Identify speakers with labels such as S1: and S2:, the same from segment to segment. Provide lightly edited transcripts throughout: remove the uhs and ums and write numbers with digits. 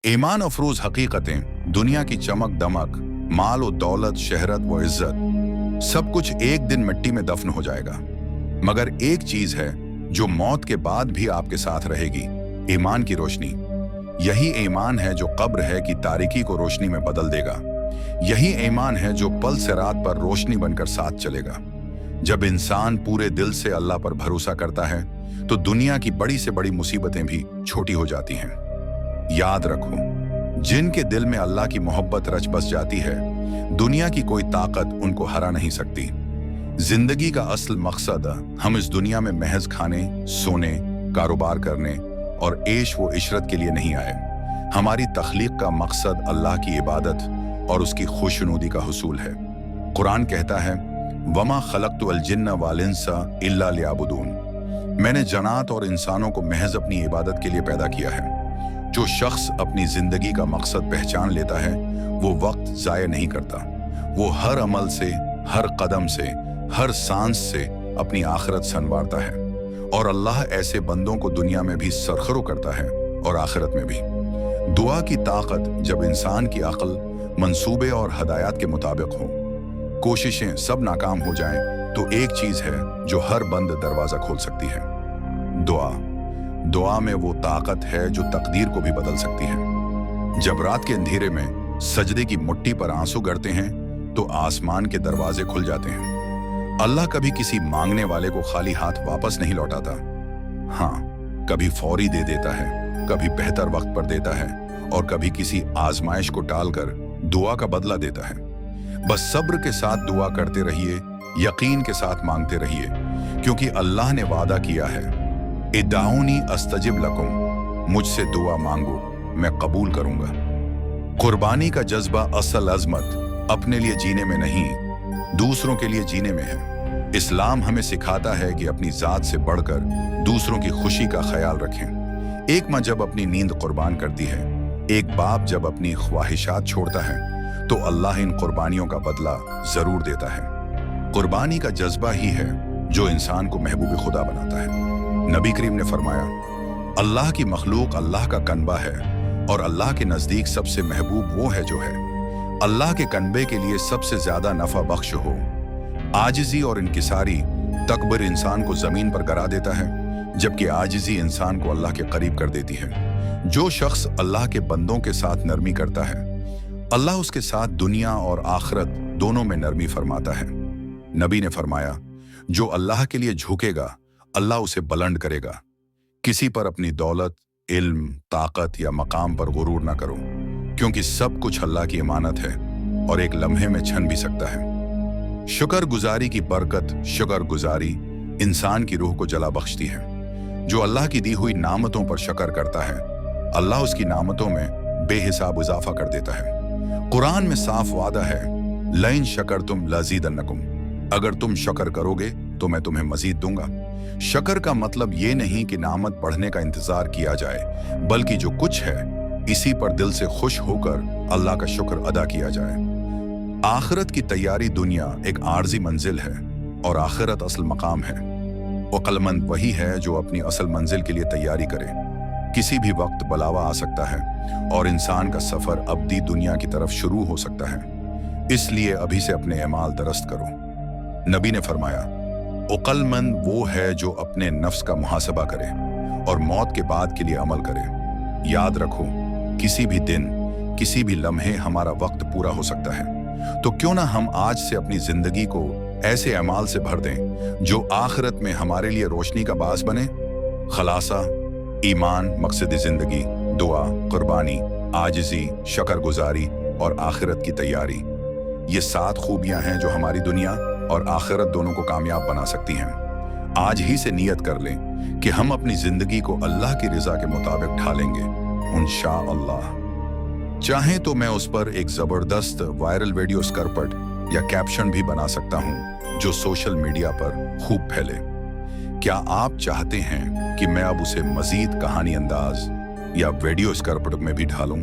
S1: ईमान अफरोज हकीकतें, दुनिया की चमक दमक, माल और दौलत, शहरत व इज्जत, सब कुछ एक दिन मिट्टी में दफन हो जाएगा। मगर एक चीज है जो मौत के बाद भी आपके साथ रहेगी, ईमान की रोशनी। यही ईमान है जो कब्र है कि तारीकी को रोशनी में बदल देगा। यही ईमान है जो पल से रात पर रोशनी बनकर साथ चलेगा। जब इंसान पूरे दिल से अल्लाह पर भरोसा करता है तो दुनिया की बड़ी से बड़ी मुसीबतें भी छोटी हो जाती हैं। याद रखो, जिनके दिल में अल्लाह की मोहब्बत रच बस जाती है, दुनिया की कोई ताकत उनको हरा नहीं सकती। जिंदगी का असल मकसद हम इस दुनिया में महज खाने, सोने, कारोबार करने और ऐश व इशरत के लिए नहीं आए। हमारी तख्लीक का मकसद अल्लाह की इबादत और उसकी खुशनुदी का हुसूल है। कुरान कहता है, वमा खलक़तुल जिन्ना वल इंसा इल्ला लियअबुदून। मैंने जन्नात और इंसानों को महज अपनी इबादत के लिए पैदा किया है। जो शख्स अपनी जिंदगी का मकसद पहचान लेता है वो वक्त जाया नहीं करता। वो हर अमल से, हर कदम से, हर सांस से अपनी आखिरत संवारता है। और अल्लाह ऐसे बंदों को दुनिया में भी सरखरो करता है और आखिरत में भी। दुआ की ताकत जब इंसान की अक्ल, मंसूबे और हदायत के मुताबिक हो। कोशिशें सब नाकाम हो जाएं तो एक चीज है जो हर बंद दरवाजा खोल सकती है, दुआ। दुआ में वो ताकत है जो तकदीर को भी बदल सकती है। जब रात के अंधेरे में सजदे की मुट्ठी पर आंसू गिरते हैं तो आसमान के दरवाजे खुल जाते हैं। अल्लाह कभी किसी मांगने वाले को खाली हाथ वापस नहीं लौटाता। हाँ, कभी फौरी दे देता है, कभी बेहतर वक्त पर देता है और कभी किसी आजमाइश को टालकर दुआ का बदला देता है। बस सब्र के साथ दुआ करते रहिए, यकीन के साथ मांगते रहिए, क्योंकि अल्लाह ने वादा किया है, इद्दाऊनी अस्तजिब लकुम, मुझसे दुआ मांगो मैं कबूल करूंगा। कुर्बानी का जज्बा असल अजमत अपने लिए जीने में नहीं, दूसरों के लिए जीने में है। इस्लाम हमें सिखाता है कि अपनी जात से बढ़कर दूसरों की खुशी का ख्याल रखें। एक माँ जब अपनी नींद कुर्बान करती है, एक बाप जब अपनी ख्वाहिशात छोड़ता है, तो अल्लाह इन कुर्बानियों का बदला जरूर देता है। कुर्बानी का जज्बा ही है जो इंसान को महबूब खुदा बनाता है। नबी करीम ने फरमाया, अल्लाह की मखलूक अल्लाह का कनबा है और अल्लाह के नजदीक सबसे महबूब वो है जो है अल्लाह के कनबे के लिए सबसे ज्यादा नफा बख्श हो। आजिजी और इनकिसारी तकबर इंसान को जमीन पर गिरा देता है, जबकि आजिजी इंसान को अल्लाह के करीब कर देती है। जो शख्स अल्लाह के बंदों के साथ नरमी करता है, अल्लाह उसके साथ दुनिया और आखिरत दोनों में नरमी फरमाता है। नबी ने फरमाया, जो अल्लाह के लिए झुकेगा अल्लाह उसे बुलंद करेगा। किसी पर अपनी दौलत, इल्म, ताकत या मकाम पर गुरूर ना करो, क्योंकि सब कुछ अल्लाह की इमानत है और एक लम्हे में छन भी सकता है। शुक्र गुजारी की बरकत, शुक्र गुजारी इंसान की रूह को जला बख्शती है। जो अल्लाह की दी हुई नामतों पर शक्र करता है, अल्लाह उसकी नामतों में बेहिसाब इजाफा कर देता है। कुरान में साफ वादा है, लइन शकरतुम लज़ीदन्नकुम, अगर तुम शक्र करोगे तो मैं तुम्हें मजीद दूंगा। शक्र का मतलब ये नहीं कि नामत बढ़ने का इंतजार किया जाए, बल्कि जो कुछ है इसी पर दिल से खुश होकर अल्लाह का शुक्र अदा किया जाए। आखिरत की तैयारी दुनिया एक आर्जी मंजिल है और आखिरत असल मकाम है। अक्लमंद वही है जो अपनी असल मंजिल के लिए तैयारी करे। किसी भी वक्त बलावा आ सकता है और इंसान का सफर अब्दी दुनिया की तरफ शुरू हो सकता है। इसलिए अभी से अपने अमाल दरस्त करो। नबी ने फरमाया, अक्लमंद वो है जो अपने नफ्स का मुहासबा करे और मौत के बाद के लिए अमल करे। याद रखो, किसी भी दिन, किसी भी लम्हे हमारा वक्त पूरा हो सकता है, तो क्यों ना हम आज से अपनी जिंदगी को ऐसे अमाल से भर दें जो आखिरत में हमारे लिए रोशनी का बास बने। खलासा, ईमान, मकसद जिंदगी, दुआ, कुर्बानी, आजिजी, शक्र गुजारी और आखिरत की तैयारी, ये 7 खूबियां हैं जो हमारी दुनिया और आखिरत दोनों को कामयाब बना सकती हैं। आज ही से नियत कर लें कि हम अपनी जिंदगी को अल्लाह की रजा के मुताबिक ढालेंगे, इंशाअल्लाह। चाहें तो मैं उस पर एक जबरदस्त वायरल वीडियो स्करपट या कैप्शन भी बना सकता हूं जो सोशल मीडिया पर खूब फैले। क्या आप चाहते हैं कि मैं अब उसे मजीद कहानी अंदाज या वीडियो स्करपट में भी ढालूं,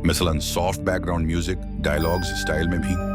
S1: मसलन soft background music, dialogues style में भी?